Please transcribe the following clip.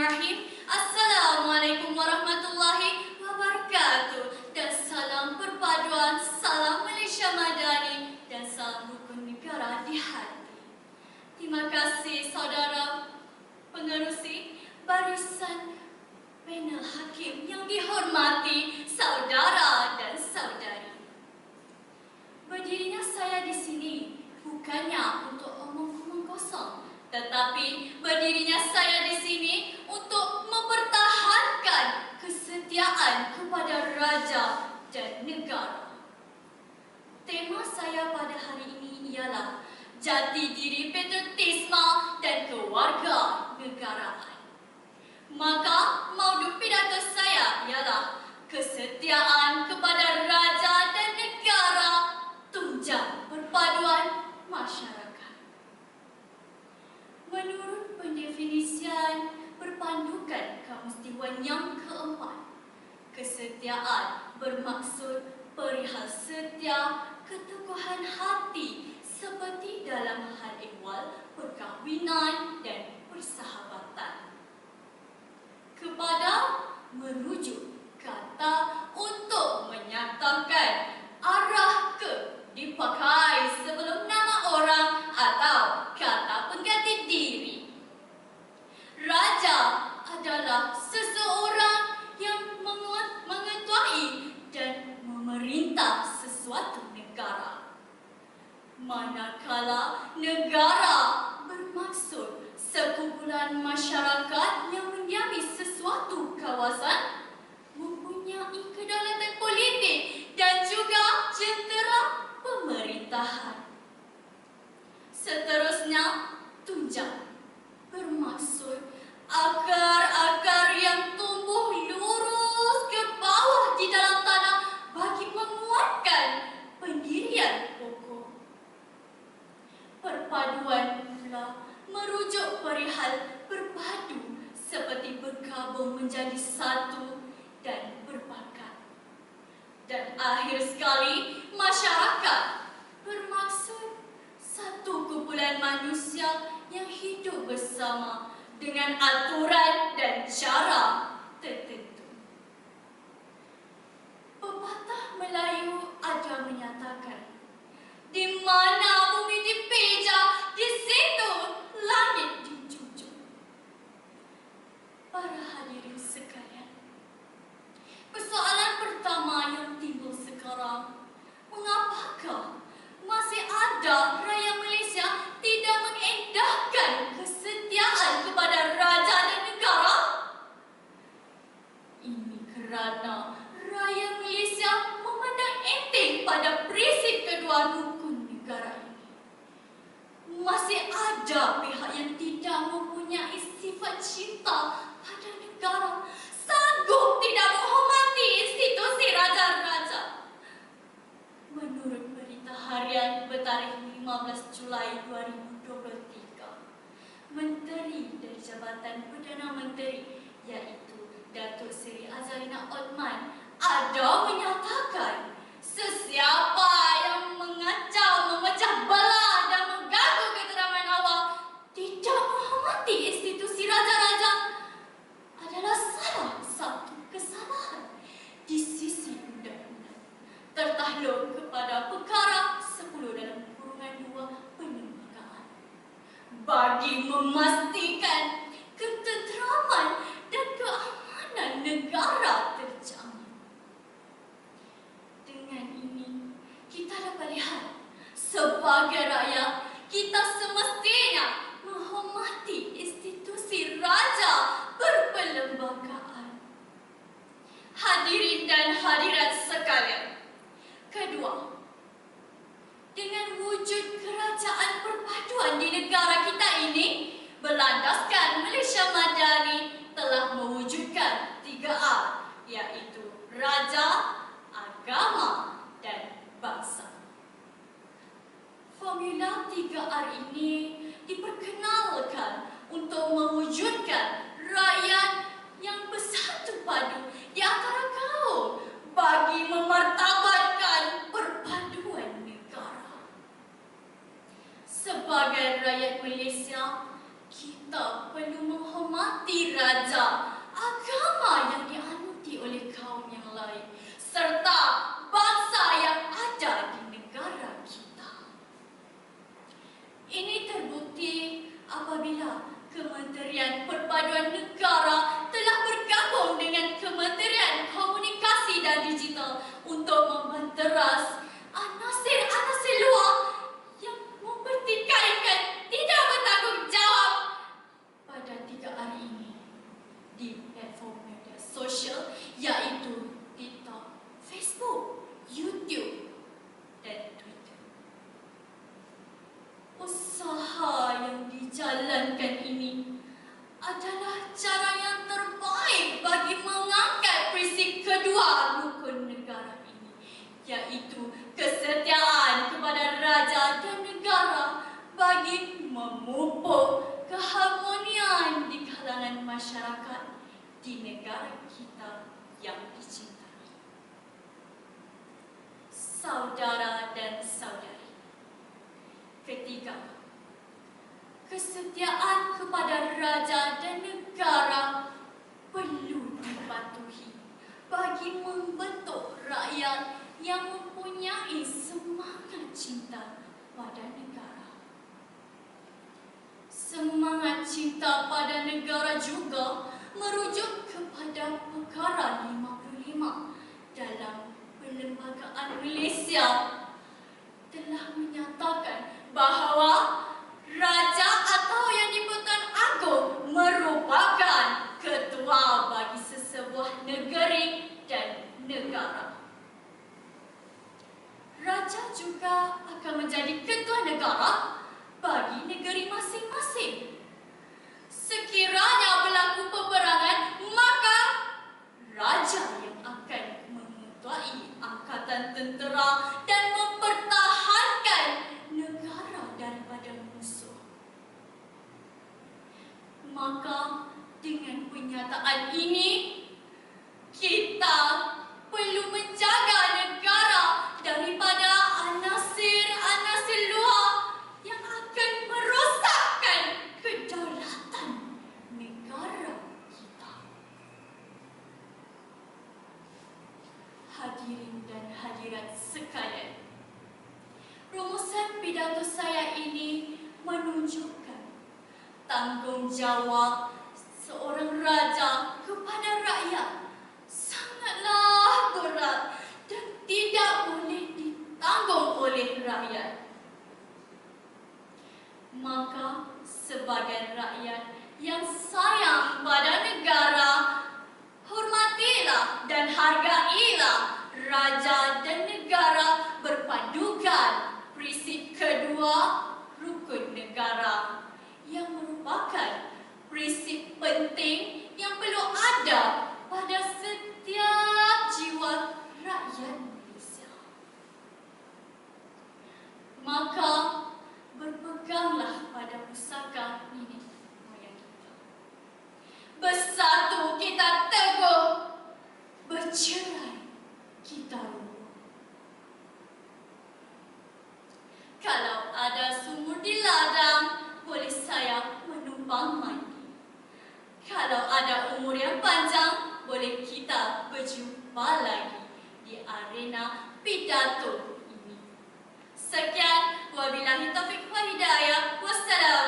Bismillahirrahmanirrahim. Assalamualaikum warahmatullahi wabarakatuh. Dan salam perpaduan, salam Malaysia Madani, dan salam rukun negara di hati. Terima kasih saudara pengerusi barisan panel hakim yang dihormati saudara dan saudari. Berdirinya saya di sini bukannya untuk omong-omong kosong, tetapi berdirinya saya di sini untuk mempertahankan kesetiaan kepada raja dan negara. Tema saya pada hari ini ialah jati diri patriotisme dan keluarga negaraan. Maka maudu pidato saya ialah kesetiaan kepada raja dan negara, tunjang perpaduan masyarakat. Menurut pendefinisian berpandukan Kamustiwan yang keempat, kesetiaan bermaksud perihal setia keteguhan hati seperti dalam hal ehwal perkahwinan dan persahabatan. Kepada merujuk kata untuk menyatakan arah ke dipakai sebelum nama orang atau kata pengganti diri. Raja adalah seseorang yang mengetuai dan memerintah sesuatu negara. Manakala negara bermaksud sekumpulan masyarakat yang mendiami sesuatu kawasan, mempunyai kedaulatan politik dan juga jentera pemerintahan. Seterusnya, tunjang bermaksud akar-akar yang tumbuh lurus ke bawah di dalam tanah bagi menguatkan pendirian pokok. Perpaduan pula merujuk perihal berpadu seperti bergabung menjadi satu dan berbakat. Dan akhir sekali, masyarakat bermaksud satu kumpulan manusia yang hidup bersama dengan aturan dan cara tertentu. Pepatah Melayu ada menyatakan, di mana bumi dipijak, di situ langit dijunjung. Para hadirin sekalian, persoalan pertama yang timbul sekarang, mengapakah masih ada rakyat Malaysia tidak mengendahkan kesetiaan kepada raja dan negara? Ini kerana rakyat Malaysia memandang enteng pada prinsip kedua rukun negara ini. Masih ada pihak yang tidak mempunyai sifat cinta pada negara, sanggup tidak menghormati institusi raja-raja. Menurut berita harian bertarikh 15 Julai 2023, Menteri dari Jabatan Perdana Menteri iaitu Datuk Seri Azalina Othman ada menyatakan sesiapa yang mengacau, memecah belah dan mengganggu ketentraman awam tidak menghormati institusi raja-raja adalah salah satu kesalahan di sisi undang-undang, tertakluk kepada perkara 10 dalam kurungan 2 perlembagaan, bagi memastikan ketenteraman dan keamanan negara terjamin. Dengan ini, kita dapat lihat sebagai rakyat, kita semestinya menghormati institusi raja berperlembagaan. Hadirin dan hadirat sekalian, kedua, dengan wujud kerajaan perpaduan di negara kita ini, berlandaskan Malaysia Madani telah mewujudkan 3R, iaitu raja, agama, dan bangsa. Formula 3R ini diperkenalkan untuk mewujudkan rakyat yang bersatu padu di antara kaum bagi memartabatkan perpaduan negara. Sebagai rakyat Malaysia, kita perlu menghormati menghormati raja, agama yang dianuti oleh kaum yang lain, serta bangsa yang ada di negara kita. Ini terbukti apabila Kementerian Perpaduan Negara telah bergabung dengan Kementerian Komunikasi dan Digital untuk membenteras anasir-anasir luar yang mempertikaikan tidak bertanggungjawab pada 3 hari ini di platform media sosial, iaitu TikTok, Facebook, YouTube, dan Twitter. Usaha yang dijalankan ini adalah cara yang terbaik bagi mengangkat prinsip kedua rukun negara ini, iaitu kesetiaan kepada raja dan negara bagi memupuk keharmonian di kalangan masyarakat di negara kita yang dicintai. Saudara dan saudari, ketiga, kesetiaan kepada raja dan negara perlu dipatuhi bagi membentuk rakyat yang mempunyai semangat cinta pada negara. Semangat cinta pada negara juga merujuk kepada Perkara 55 dalam Perlembagaan Malaysia telah menyatakan bahawa raja atau yang di-Pertuan Agong merupakan ketua bagi sesebuah negeri dan negara. Raja juga akan menjadi ketua negara bagi negeri masing-masing. Sekiranya berlaku peperangan, maka raja yang akan mengetuai angkatan tentera dan mempertahankan negara daripada musuh. Maka dengan pernyataan ini, kita perlu menjaga negara daripada anasir-anasir luar yang akan merosakkan kedaulatan negara kita. Hadirin dan hadirat sekalian, rumusan pidato saya ini menunjukkan tanggungjawab seorang raja kepada rakyat sangatlah berat dan tidak boleh ditanggung oleh rakyat. Maka sebagai rakyat yang sayang pada negara, hormatilah dan hargailah raja dan negara berpandukan prinsip kedua rukun negara, yang merupakan prinsip penting yang perlu ada pada setiap jiwa rakyat Malaysia. Maka berpeganglah pada pusaka nenek moyang kita. Bersatu kita teguh, bercerai kita rubuh. Kalau ada sumur di ladang, boleh saya menumpang mandi. Kalau ada umur yang panjang, boleh kita berjumpa lagi di arena pidato ini. Sekian, wabillahi taufiq wal hidayah. Wassalam.